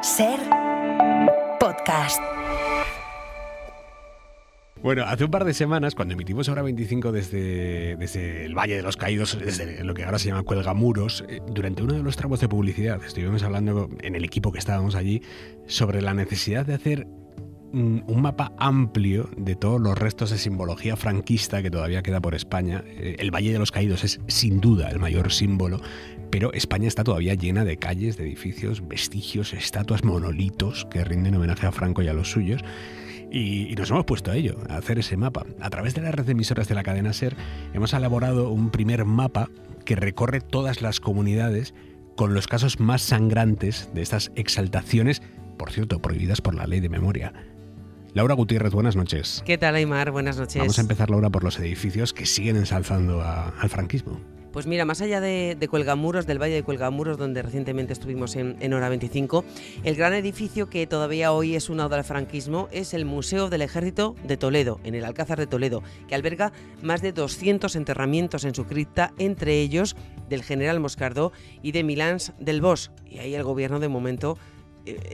Ser podcast. Bueno, hace un par de semanas, cuando emitimos Hora 25 desde el Valle de los Caídos, desde lo que ahora se llama Cuelgamuros, durante uno de los tramos de publicidad estuvimos hablando en el equipo que estábamos allí sobre la necesidad de hacer un mapa amplio de todos los restos de simbología franquista que todavía queda por España. El Valle de los Caídos es sin duda el mayor símbolo, pero España está todavía llena de calles, de edificios, vestigios, estatuas, monolitos que rinden homenaje a Franco y a los suyos. Y nos hemos puesto a ello, a hacer ese mapa. A través de la red de emisoras de la cadena SER hemos elaborado un primer mapa que recorre todas las comunidades con los casos más sangrantes de estas exaltaciones, por cierto, prohibidas por la ley de memoria. Laura Gutiérrez, buenas noches. ¿Qué tal, Aimar? Buenas noches. Vamos a empezar, Laura, por los edificios que siguen ensalzando al franquismo. Pues mira, más allá de Cuelgamuros, del Valle de Cuelgamuros, donde recientemente estuvimos en Hora 25, el gran edificio que todavía hoy es una oda al franquismo es el Museo del Ejército de Toledo, en el Alcázar de Toledo, que alberga más de 200 enterramientos en su cripta, entre ellos del general Moscardó y de Milans del Bosch. Y ahí el gobierno, de momento,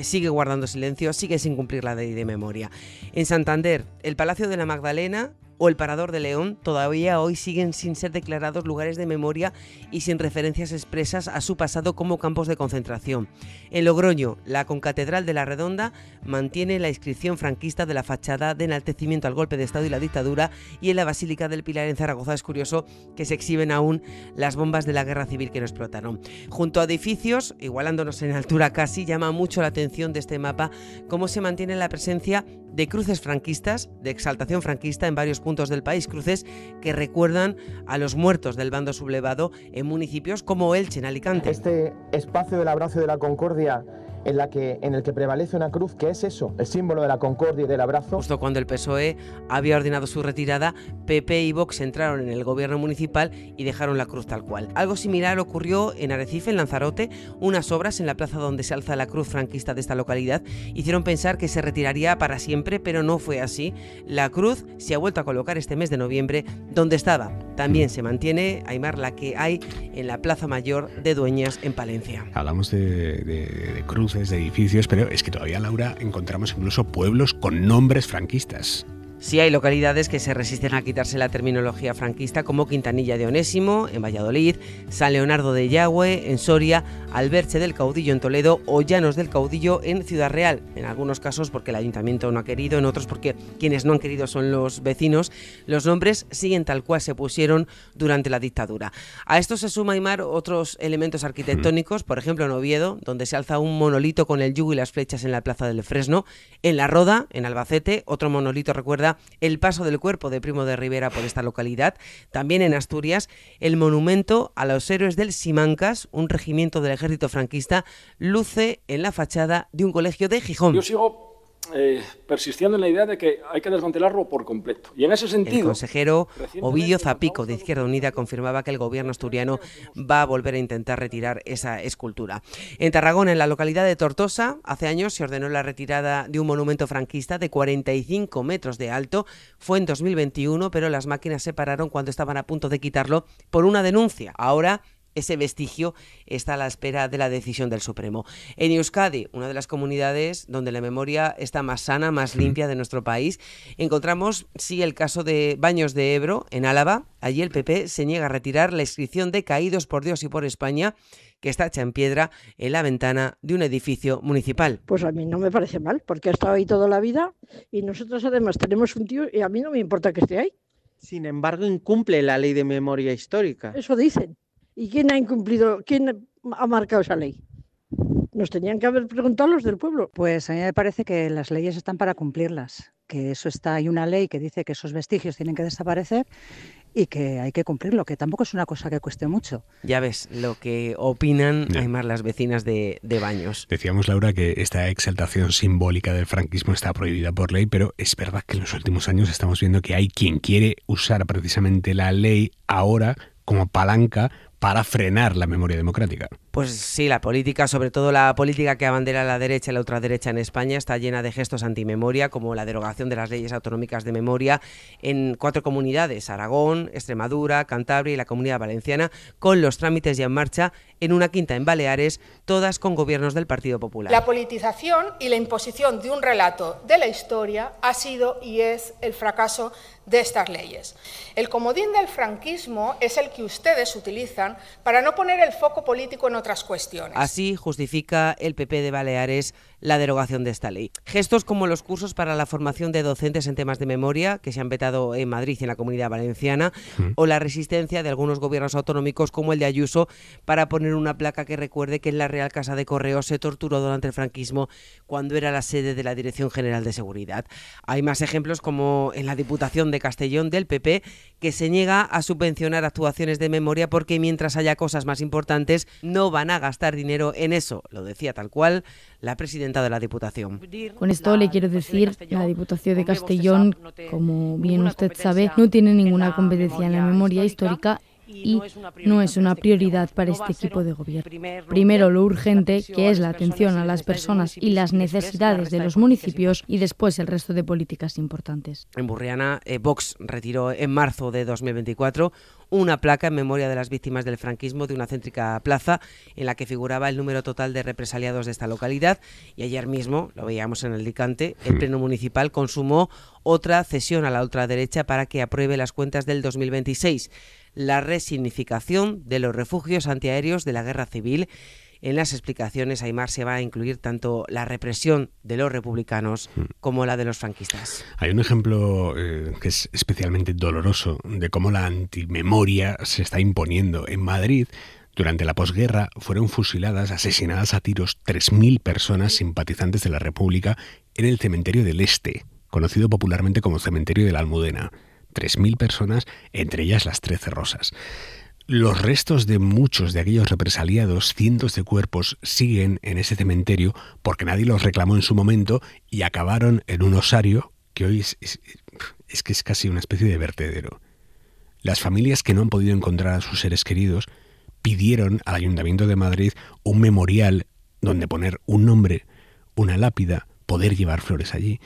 sigue guardando silencio, sigue sin cumplir la ley de memoria. En Santander, el Palacio de la Magdalena o el Parador de León todavía hoy siguen sin ser declarados lugares de memoria y sin referencias expresas a su pasado como campos de concentración. En Logroño, la Concatedral de la Redonda mantiene la inscripción franquista de la fachada de enaltecimiento al golpe de Estado y la dictadura, y en la Basílica del Pilar en Zaragoza es curioso que se exhiben aún las bombas de la guerra civil que no explotaron. Junto a edificios, igualándonos en altura casi, llama mucho la atención de este mapa cómo se mantiene la presencia de cruces franquistas, de exaltación franquista en varios puntos del país, cruces que recuerdan a los muertos del bando sublevado en municipios como Elche, en Alicante. Este espacio del abrazo y de la concordia en el que prevalece una cruz, que es eso, el símbolo de la concordia y del abrazo. Justo cuando el PSOE había ordenado su retirada, PP y Vox entraron en el gobierno municipal y dejaron la cruz tal cual. Algo similar ocurrió en Arrecife, en Lanzarote. Unas obras en la plaza donde se alza la cruz franquista de esta localidad hicieron pensar que se retiraría para siempre, pero no fue así. La cruz se ha vuelto a colocar este mes de noviembre donde estaba. También se mantiene, Aimar, la que hay en la Plaza Mayor de Dueñas, en Palencia. Hablamos de cruces, de edificios, pero es que todavía, Laura, encontramos incluso pueblos con nombres franquistas. Sí, hay localidades que se resisten a quitarse la terminología franquista, como Quintanilla de Onésimo, en Valladolid, San Leonardo de Yagüe, en Soria, Alberche del Caudillo, en Toledo, o Llanos del Caudillo, en Ciudad Real. En algunos casos porque el ayuntamiento no ha querido, en otros porque quienes no han querido son los vecinos. Los nombres siguen tal cual se pusieron durante la dictadura. A esto se suma, Aimar, otros elementos arquitectónicos, por ejemplo en Oviedo, donde se alza un monolito con el yugo y las flechas en la Plaza del Fresno. En La Roda, en Albacete, otro monolito recuerda el paso del cuerpo de Primo de Rivera por esta localidad. También en Asturias, el monumento a los héroes del Simancas, un regimiento del ejército franquista, luce en la fachada de un colegio de Gijón. Yo sigo persistiendo en la idea de que hay que desmantelarlo por completo. Y en ese sentido, el consejero Ovidio Zapico, de Izquierda Unida, confirmaba que el gobierno asturiano va a volver a intentar retirar esa escultura. En Tarragona, en la localidad de Tortosa, hace años se ordenó la retirada de un monumento franquista de 45 metros de alto. Fue en 2021, pero las máquinas se pararon cuando estaban a punto de quitarlo por una denuncia. Ahora ese vestigio está a la espera de la decisión del Supremo. En Euskadi, una de las comunidades donde la memoria está más sana, más limpia de nuestro país, encontramos, sí, el caso de Baños de Ebro, en Álava. Allí el PP se niega a retirar la inscripción de Caídos por Dios y por España, que está hecha en piedra en la ventana de un edificio municipal. Pues a mí no me parece mal, porque ha estado ahí toda la vida y nosotros además tenemos un tío y a mí no me importa que esté ahí. Sin embargo, incumple la ley de memoria histórica. Eso dicen. ¿Y quién ha incumplido? ¿Quién ha marcado esa ley? Nos tenían que haber preguntado los del pueblo. Pues a mí me parece que las leyes están para cumplirlas, que eso está, hay una ley que dice que esos vestigios tienen que desaparecer y que hay que cumplirlo, que tampoco es una cosa que cueste mucho. Ya ves lo que opinan, además, las vecinas de Baños. Decíamos, Laura, que esta exaltación simbólica del franquismo está prohibida por ley, pero es verdad que en los últimos años estamos viendo que hay quien quiere usar precisamente la ley ahora como palanca para frenar la memoria democrática. Pues sí, la política, sobre todo la política que abandera la derecha y la ultraderecha en España, está llena de gestos antimemoria, como la derogación de las leyes autonómicas de memoria en 4 comunidades: Aragón, Extremadura, Cantabria y la Comunidad Valenciana, con los trámites ya en marcha en una quinta en Baleares, todas con gobiernos del Partido Popular. La politización y la imposición de un relato de la historia ha sido y es el fracaso de estas leyes. El comodín del franquismo es el que ustedes utilizan para no poner el foco político en otras cuestiones. Así justifica el PP de Baleares la derogación de esta ley. Gestos como los cursos para la formación de docentes en temas de memoria, que se han vetado en Madrid y en la Comunidad Valenciana, o la resistencia de algunos gobiernos autonómicos como el de Ayuso para poner una placa que recuerde que en la Real Casa de Correos se torturó durante el franquismo cuando era la sede de la Dirección General de Seguridad. Hay más ejemplos, como en la Diputación de Castellón del PP, que se niega a subvencionar actuaciones de memoria porque mientras haya cosas más importantes no van a gastar dinero en eso. Lo decía tal cual la presidenta de la Diputación. Con esto le quiero decir, la Diputación de Castellón, como bien usted sabe, no tiene ninguna competencia en la memoria histórica y no es una prioridad para este equipo de gobierno. Primero lo urgente, que es la atención a las personas y las necesidades de los municipios, y después el resto de políticas importantes. En Burriana, Vox retiró en marzo de 2024 una placa en memoria de las víctimas del franquismo de una céntrica plaza en la que figuraba el número total de represaliados de esta localidad, y ayer mismo, lo veíamos en el Alicante, el Pleno Municipal consumó otra cesión a la ultraderecha para que apruebe las cuentas del 2026, la resignificación de los refugios antiaéreos de la Guerra Civil. En las explicaciones, Aimar, se va a incluir tanto la represión de los republicanos como la de los franquistas. Hay un ejemplo que es especialmente doloroso de cómo la antimemoria se está imponiendo. En Madrid, durante la posguerra, fueron fusiladas, asesinadas a tiros 3.000 personas simpatizantes de la República en el cementerio del Este, conocido popularmente como cementerio de la Almudena. 3.000 personas, entre ellas las 13 Rosas. Los restos de muchos de aquellos represaliados, cientos de cuerpos, siguen en ese cementerio porque nadie los reclamó en su momento y acabaron en un osario que hoy es que es casi una especie de vertedero. Las familias que no han podido encontrar a sus seres queridos pidieron al Ayuntamiento de Madrid un memorial donde poner un nombre, una lápida, poder llevar flores allí.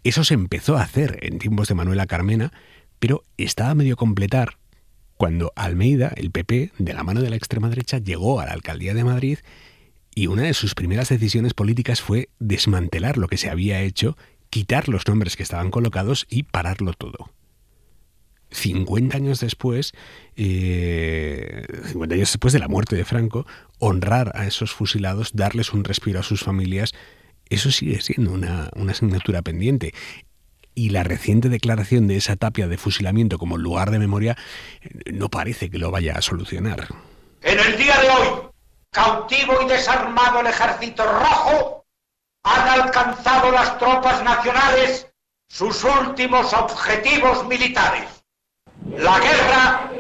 Eso se empezó a hacer en tiempos de Manuela Carmena, pero estaba a medio completar cuando Almeida, el PP, de la mano de la extrema derecha, llegó a la alcaldía de Madrid y una de sus primeras decisiones políticas fue desmantelar lo que se había hecho, quitar los nombres que estaban colocados y pararlo todo. 50 años después, 50 años después de la muerte de Franco, honrar a esos fusilados, darles un respiro a sus familias, eso sigue siendo una asignatura pendiente. Y la reciente declaración de esa tapia de fusilamiento como lugar de memoria no parece que lo vaya a solucionar. En el día de hoy, cautivo y desarmado el Ejército Rojo, han alcanzado las tropas nacionales sus últimos objetivos militares. La guerra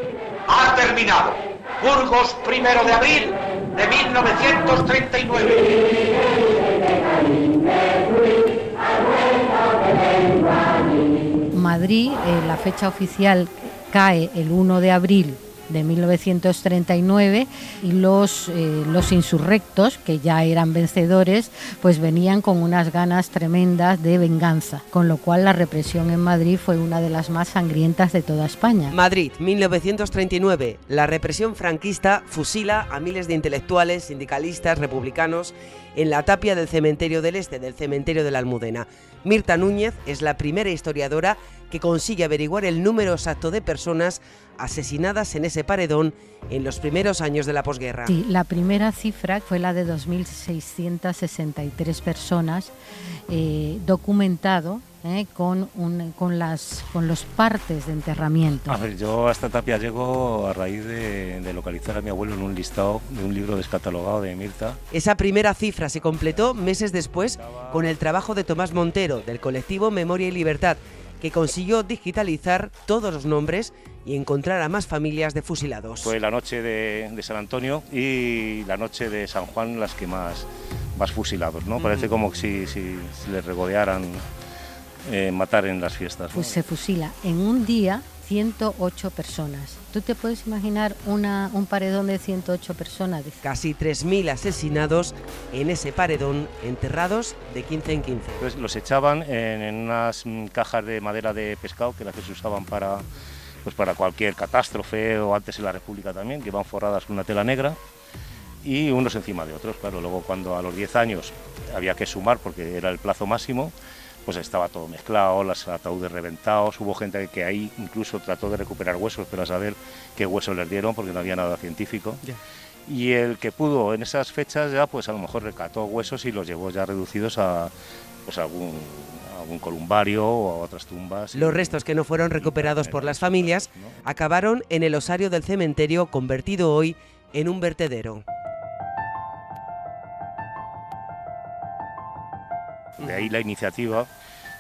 ha terminado. Burgos, 1 de abril de 1939. Madrid, la fecha oficial cae el 1 de abril de 1939 y los insurrectos, que ya eran vencedores, pues venían con unas ganas tremendas de venganza, con lo cual la represión en Madrid fue una de las más sangrientas de toda España. Madrid, 1939. La represión franquista fusila a miles de intelectuales, sindicalistas, republicanos en la tapia del cementerio del Este, del cementerio de la Almudena. Mirta Núñez es la primera historiadora que consigue averiguar el número exacto de personas asesinadas en ese paredón en los primeros años de la posguerra. Sí, la primera cifra fue la de 2.663 personas, documentado con los partes de enterramiento. A ver, yo a esta tapia llego a raíz de localizar a mi abuelo en un listado de un libro descatalogado de Mirta. Esa primera cifra se completó meses después con el trabajo de Tomás Montero, del colectivo Memoria y Libertad, que consiguió digitalizar todos los nombres y encontrar a más familias de fusilados. Fue la noche de San Antonio y la noche de San Juan las que más fusilados, ¿no? Parece como si les regodearan matar en las fiestas, ¿no? Pues se fusila en un día 108 personas. ¿Tú te puedes imaginar un paredón de 108 personas? Casi 3.000 asesinados en ese paredón, enterrados de 15 en 15. Entonces los echaban en unas cajas de madera de pescado, que las que se usaban para cualquier catástrofe, o antes en la República también, que iban forradas con una tela negra, y unos encima de otros. Claro, luego cuando a los 10 años había que sumar, porque era el plazo máximo, pues estaba todo mezclado, los ataúdes reventados. Hubo gente que ahí incluso trató de recuperar huesos, pero a saber qué huesos les dieron, porque no había nada científico. Yeah. Y el que pudo en esas fechas ya, pues a lo mejor rescató huesos y los llevó ya reducidos a pues algún columbario o a otras tumbas. Los restos que no fueron recuperados por las familias acabaron en el osario del cementerio, convertido hoy en un vertedero. De ahí la iniciativa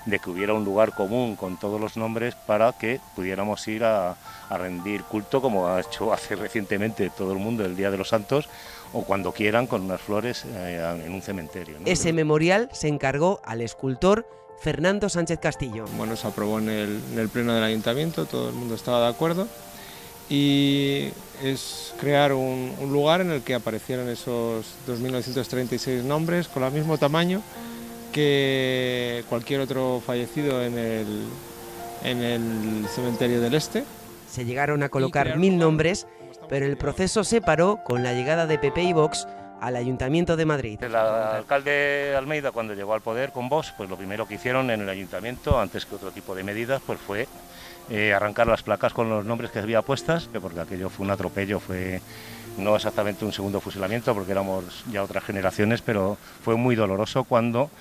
de que hubiera un lugar común con todos los nombres para que pudiéramos ir a rendir culto, como ha hecho hace recientemente todo el mundo el Día de los Santos, o cuando quieran con unas flores en un cementerio, ¿no? Ese memorial se encargó al escultor Fernando Sánchez Castillo. Bueno, se aprobó en el pleno del ayuntamiento, todo el mundo estaba de acuerdo, y es crear un lugar en el que aparecieran esos 2.936 nombres con el mismo tamaño que cualquier otro fallecido en el cementerio del Este. Se llegaron a colocar 1.000 nombres, pero el proceso se paró con la llegada de PP y Vox al Ayuntamiento de Madrid. El alcalde Almeida, cuando llegó al poder con Vox, pues lo primero que hicieron en el ayuntamiento, antes que otro tipo de medidas, pues fue arrancar las placas con los nombres que había puestas, porque aquello fue un atropello, fue no exactamente un segundo fusilamiento, porque éramos ya otras generaciones, pero fue muy doloroso cuando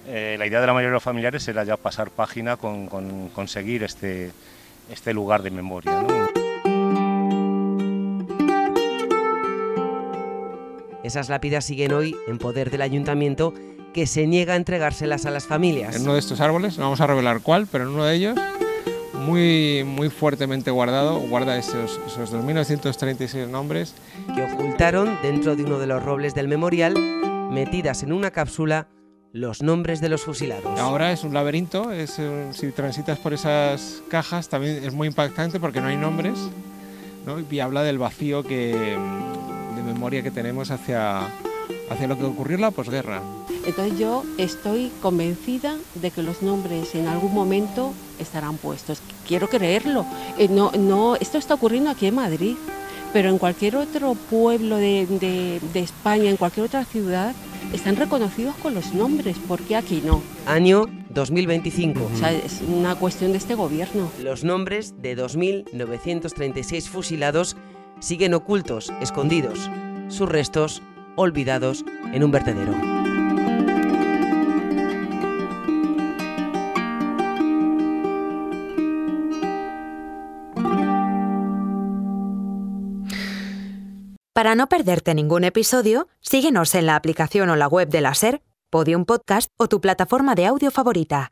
la idea de la mayoría de los familiares era ya pasar página con conseguir este lugar de memoria, ¿no? Esas lápidas siguen hoy en poder del ayuntamiento, que se niega a entregárselas a las familias. En uno de estos árboles, no vamos a revelar cuál, pero en uno de ellos, muy fuertemente guarda esos 2.936 nombres. Que ocultaron dentro de uno de los robles del memorial, metidas en una cápsula, los nombres de los fusilados. Ahora es un laberinto, si transitas por esas cajas también es muy impactante porque no hay nombres, ¿no? Y habla del vacío de memoria que tenemos hacia lo que ocurrió en la posguerra. Entonces yo estoy convencida de que los nombres en algún momento estarán puestos. Quiero creerlo. Esto está ocurriendo aquí en Madrid, pero en cualquier otro pueblo de España, en cualquier otra ciudad, están reconocidos con los nombres. ¿Por qué aquí no? Año 2025. O sea, es una cuestión de este gobierno. Los nombres de 2.936 fusilados siguen ocultos, escondidos. Sus restos olvidados en un vertedero. Para no perderte ningún episodio, síguenos en la aplicación o la web de la SER, Podium Podcast o tu plataforma de audio favorita.